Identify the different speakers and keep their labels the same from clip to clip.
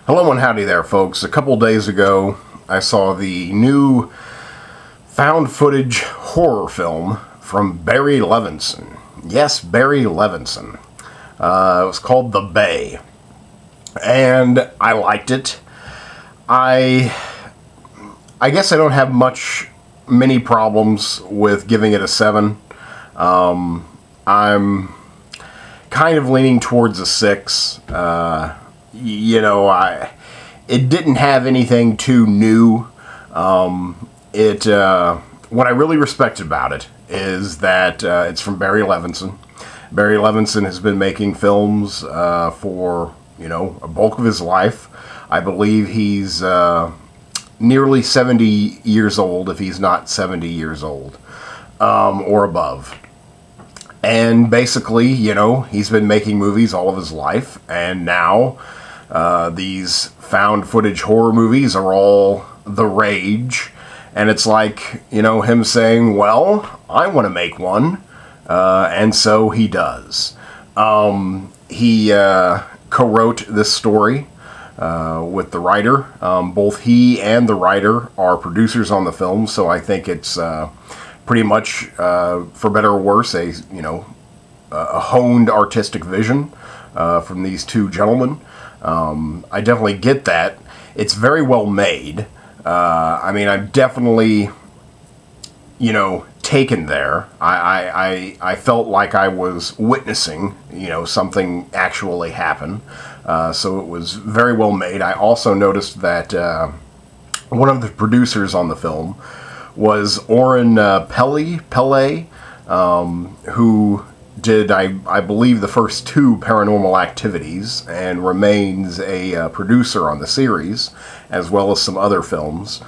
Speaker 1: Hello and howdy there, folks. A couple days ago, I saw the new found footage horror film from Barry Levinson. Yes, Barry Levinson. It was called The Bay. And I liked it. I guess I don't have many problems with giving it a 7. I'm kind of leaning towards a 6. It didn't have anything too new. What I really respect about it is that it's from Barry Levinson. Barry Levinson has been making films for, a bulk of his life. I believe he's nearly 70 years old, if he's not 70 years old, or above. And basically, he's been making movies all of his life, and now these found footage horror movies are all the rage. And it's like, him saying, well, I want to make one. And so he does. He co-wrote this story with the writer. Both he and the writer are producers on the film, so I think it's pretty much, for better or worse, a honed artistic vision from these two gentlemen. I definitely get that. It's very well made. I'm definitely, taken there. I felt like I was witnessing, something actually happen. So it was very well made. I also noticed that one of the producers on the film was Oren Pele, who did, I believe, the first 2 Paranormal Activities, and remains a producer on the series, as well as some other films.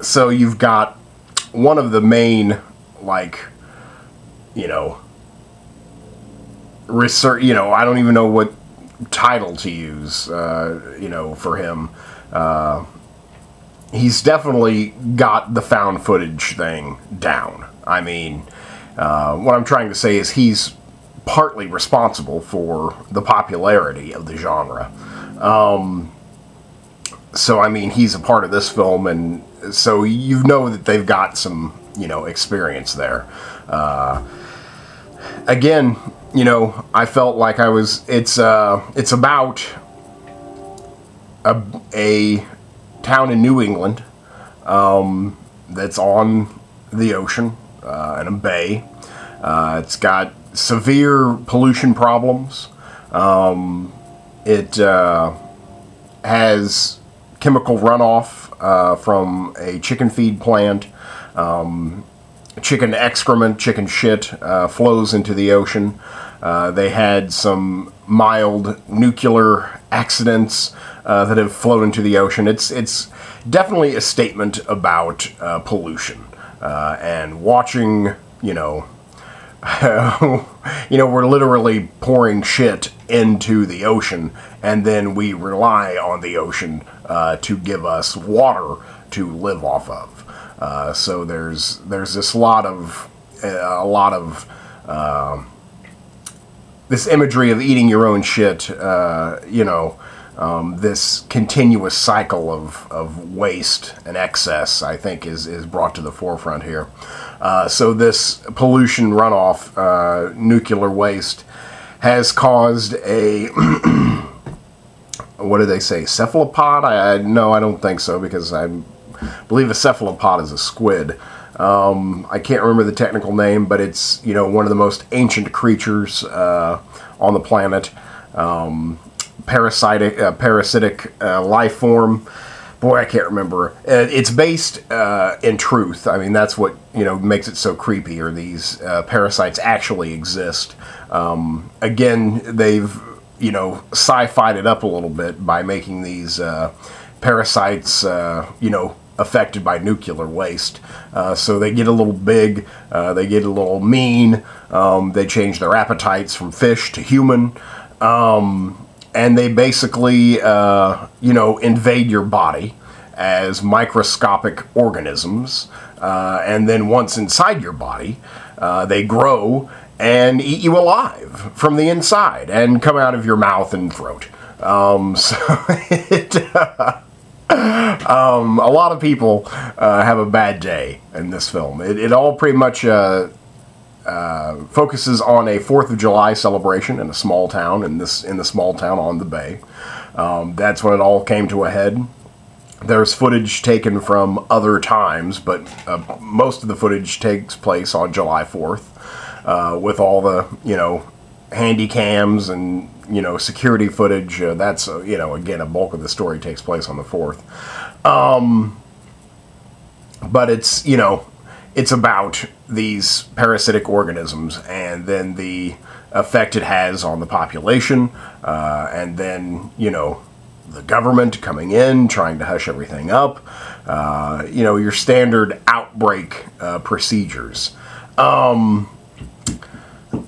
Speaker 1: So you've got one of the main, research, I don't even know what title to use, for him. He's definitely got the found footage thing down. What I'm trying to say is he's partly responsible for the popularity of the genre. So, he's a part of this film, and so you know that they've got some, experience there. Again, I felt like it's about a town in New England that's on the ocean, in a bay. It's got severe pollution problems. It has chemical runoff from a chicken feed plant. Chicken excrement, chicken shit flows into the ocean. They had some mild nuclear accidents that have flowed into the ocean. It's definitely a statement about pollution. And watching, we're literally pouring shit into the ocean, and then we rely on the ocean to give us water to live off of. So there's this a lot of this imagery of eating your own shit, this continuous cycle of waste and excess, I think, is brought to the forefront here. So this pollution runoff, nuclear waste, has caused a, what do they say, cephalopod? No, I don't think so, because I believe a cephalopod is a squid. I can't remember the technical name, but it's, one of the most ancient creatures on the planet. Parasitic life form. Boy, I can't remember. It's based in truth. That's what makes it so creepy. Or these parasites actually exist. Again, they've sci-fi'd it up a little bit by making these parasites affected by nuclear waste. So they get a little big. They get a little mean. They change their appetites from fish to human. And they basically, invade your body as microscopic organisms. And then once inside your body, they grow and eat you alive from the inside and come out of your mouth and throat. So a lot of people have a bad day in this film. It all pretty much focuses on a 4th of July celebration in a small town, in the small town on the bay. That's when it all came to a head. There's footage taken from other times, but most of the footage takes place on July 4th, with all the, handy cams and, security footage. That's, again, a bulk of the story takes place on the 4th. But it's, it's about these parasitic organisms and then the effect it has on the population, and then, the government coming in, trying to hush everything up, your standard outbreak procedures,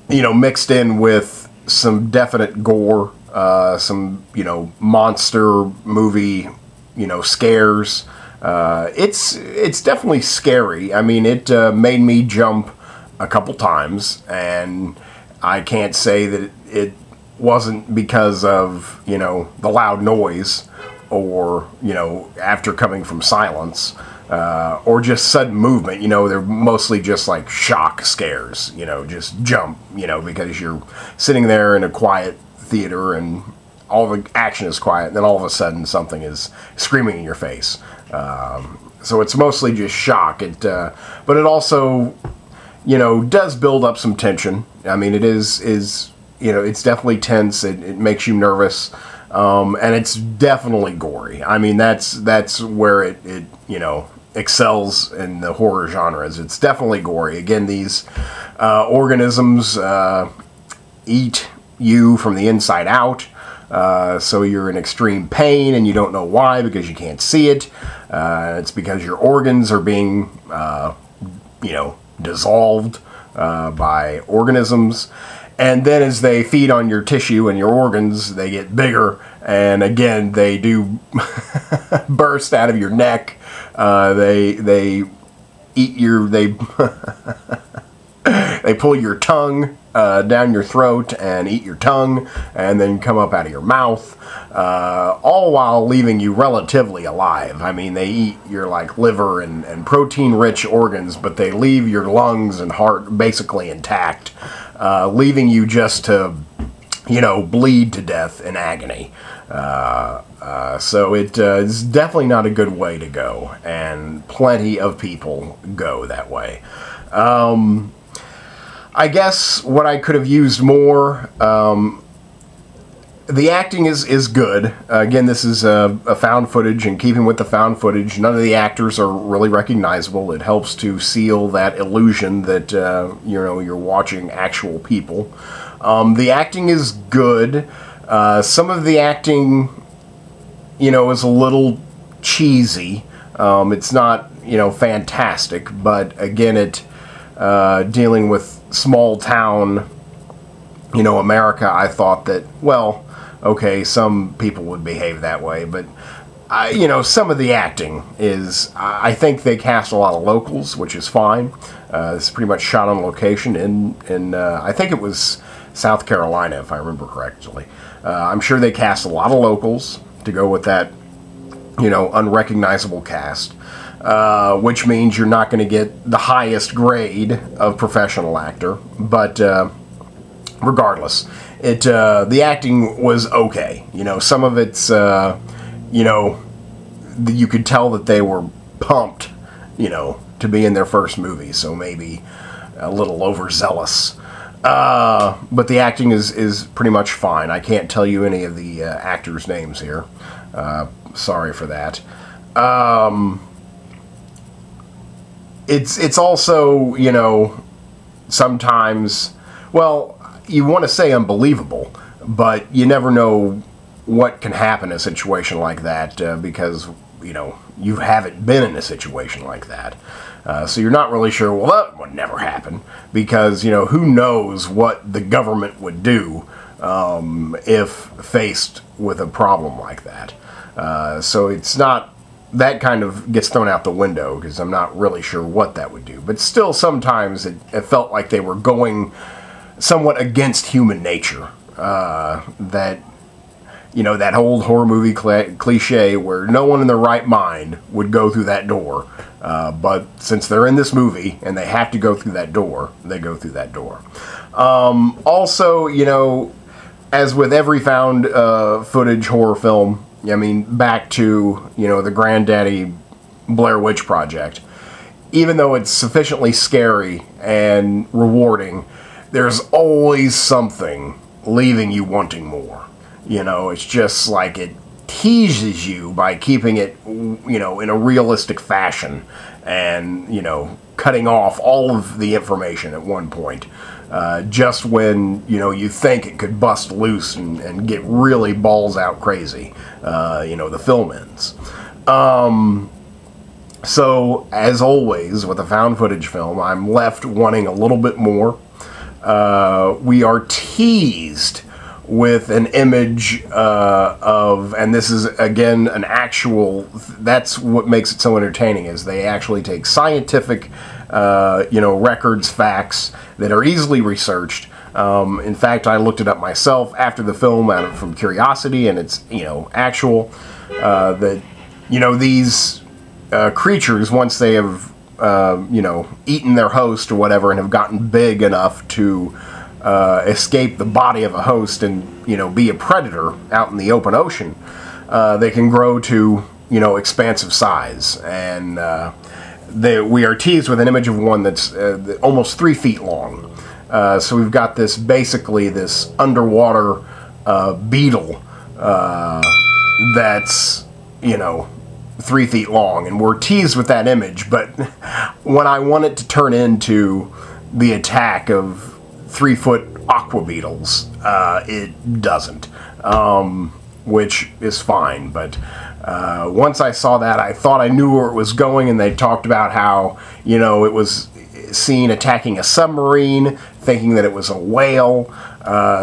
Speaker 1: mixed in with some definite gore, some, monster movie, scares. It's definitely scary. I mean, it made me jump a couple times, and I can't say that it wasn't because of, the loud noise, or, after coming from silence, or just sudden movement. They're mostly just like shock scares, just jump, because you're sitting there in a quiet theater and all the action is quiet, and then all of a sudden something is screaming in your face. So it's mostly just shock. But it also, does build up some tension. I mean, it is it's definitely tense. It makes you nervous, and it's definitely gory. I mean, that's where it excels in the horror genres. It's definitely gory. Again, these organisms eat you from the inside out. So you're in extreme pain, and you don't know why, because you can't see it. It's because your organs are being, dissolved by organisms. And then as they feed on your tissue and your organs, they get bigger. And again, they do burst out of your neck. They eat your... They pull your tongue down your throat and eat your tongue, and then come up out of your mouth, all while leaving you relatively alive. I mean, they eat your liver and protein-rich organs, but they leave your lungs and heart basically intact, leaving you just to, bleed to death in agony. So it's definitely not a good way to go, and plenty of people go that way. I guess what I could have used more, the acting is good. Again, this is a found footage, and keeping with the found footage, none of the actors are really recognizable. It helps to seal that illusion that, you're watching actual people. The acting is good. Some of the acting, is a little cheesy. It's not, fantastic, but again, dealing with small town, America, I thought that, well, okay, some people would behave that way, but some of the acting is, I think they cast a lot of locals, which is fine. It's pretty much shot on location in I think it was South Carolina, if I remember correctly. I'm sure they cast a lot of locals to go with that, unrecognizable cast. Which means you're not going to get the highest grade of professional actor, but regardless, the acting was okay. Some of it's, you could tell that they were pumped, to be in their first movie, so maybe a little overzealous. But the acting is pretty much fine. I can't tell you any of the actors' names here. Sorry for that. It's also, sometimes, well, you want to say unbelievable, but you never know what can happen in a situation like that, because, you haven't been in a situation like that. So you're not really sure, well, that would never happen, because, who knows what the government would do if faced with a problem like that. So it's not... That kind of gets thrown out the window, because I'm not really sure what that would do. But still, sometimes it felt like they were going somewhat against human nature. That, you know, that old horror movie cliche where no one in their right mind would go through that door. But since they're in this movie and they have to go through that door, they go through that door. Also, you know, as with every found footage horror film, I mean, back to, you know, the granddaddy Blair Witch Project, even though it's sufficiently scary and rewarding, there's always something leaving you wanting more. You know, it's just like it teases you by keeping it, you know, in a realistic fashion and, you know, cutting off all of the information at one point. Just when, you know, you think it could bust loose and get really balls out crazy, you know, the film ends. So, as always, with a found footage film, I'm left wanting a little bit more. We are teased with an image of, and this is, again, an actual, that's what makes it so entertaining, is they actually take scientific, you know, records, facts that are easily researched. In fact, I looked it up myself after the film from curiosity, and it's, you know, actual, that, you know, these creatures, once they have, you know, eaten their host or whatever and have gotten big enough to escape the body of a host and, you know, be a predator out in the open ocean, they can grow to, you know, expansive size. And we are teased with an image of one that's almost 3 feet long. So we've got this, basically, this underwater beetle that's, you know, 3 feet long. And we're teased with that image, but when I want it to turn into the attack of 3-foot aqua beetles, it doesn't, which is fine. But once I saw that, I thought I knew where it was going, and they talked about how, you know, it was seen attacking a submarine, thinking that it was a whale.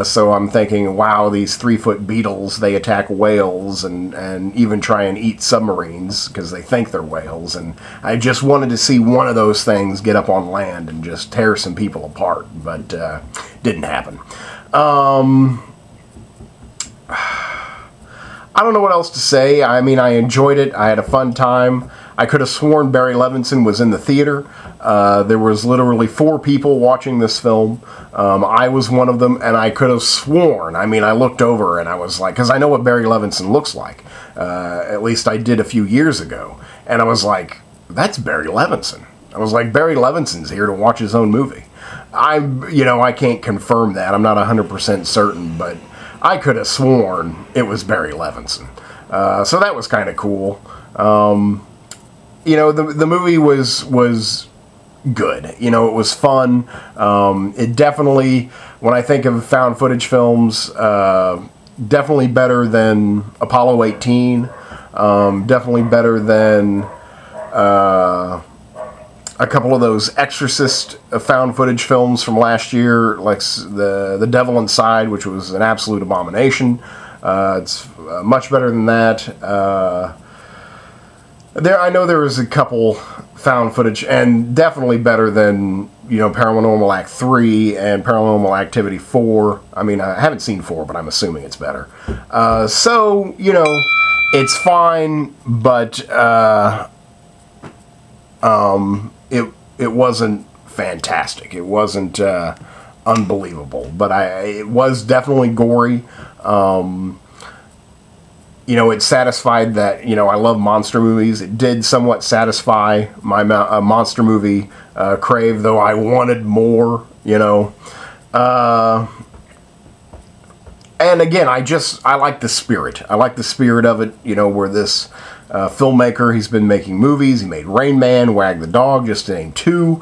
Speaker 1: So I'm thinking, wow, these 3-foot beetles, they attack whales and even try and eat submarines because they think they're whales. And I just wanted to see one of those things get up on land and just tear some people apart, but didn't happen. I don't know what else to say. I mean, I enjoyed it. I had a fun time. I could have sworn Barry Levinson was in the theater. There was literally 4 people watching this film. I was one of them, and I could have sworn, I mean, I looked over and I was like, because I know what Barry Levinson looks like. At least I did a few years ago. And I was like, that's Barry Levinson. I was like, Barry Levinson's here to watch his own movie. You know, I can't confirm that. I'm not 100% certain, but I could have sworn it was Barry Levinson. So that was kind of cool. You know, the movie was good. You know, it was fun. It definitely, when I think of found footage films, definitely better than Apollo 18. Definitely better than a couple of those Exorcist found footage films from last year, like the Devil Inside, which was an absolute abomination. It's much better than that. I know there was a couple found footage, and definitely better than, you know, Paranormal Act 3 and Paranormal Activity 4. I mean, I haven't seen 4, but I'm assuming it's better. So, you know, it's fine, but it wasn't fantastic. It wasn't unbelievable, but it was definitely gory. You know, it satisfied that, you know, I love monster movies. It did somewhat satisfy my monster movie crave, though I wanted more, you know. And again, I like the spirit. I like the spirit of it, you know, where this filmmaker, he's been making movies. He made Rain Man, Wag the Dog, just to name 2.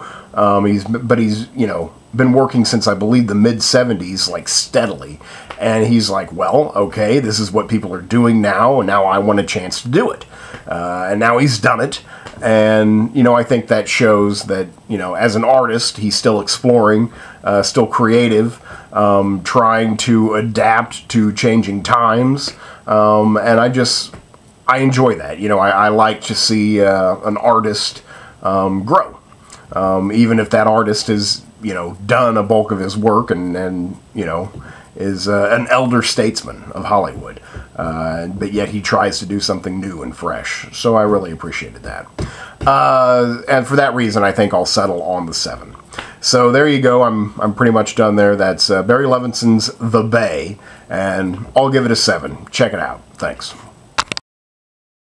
Speaker 1: He's, you know, been working since, I believe, the mid-70s, like, steadily. And he's like, well, okay, this is what people are doing now, and now I want a chance to do it. And now he's done it. And, you know, I think that shows that, you know, as an artist, he's still exploring, still creative, trying to adapt to changing times. And I enjoy that. You know, I like to see an artist grow. Even if that artist has, you know, done a bulk of his work and you know, is an elder statesman of Hollywood. but yet he tries to do something new and fresh. So I really appreciated that. And for that reason, I think I'll settle on the 7. So there you go. I'm pretty much done there. That's Barry Levinson's The Bay, and I'll give it a 7. Check it out. Thanks.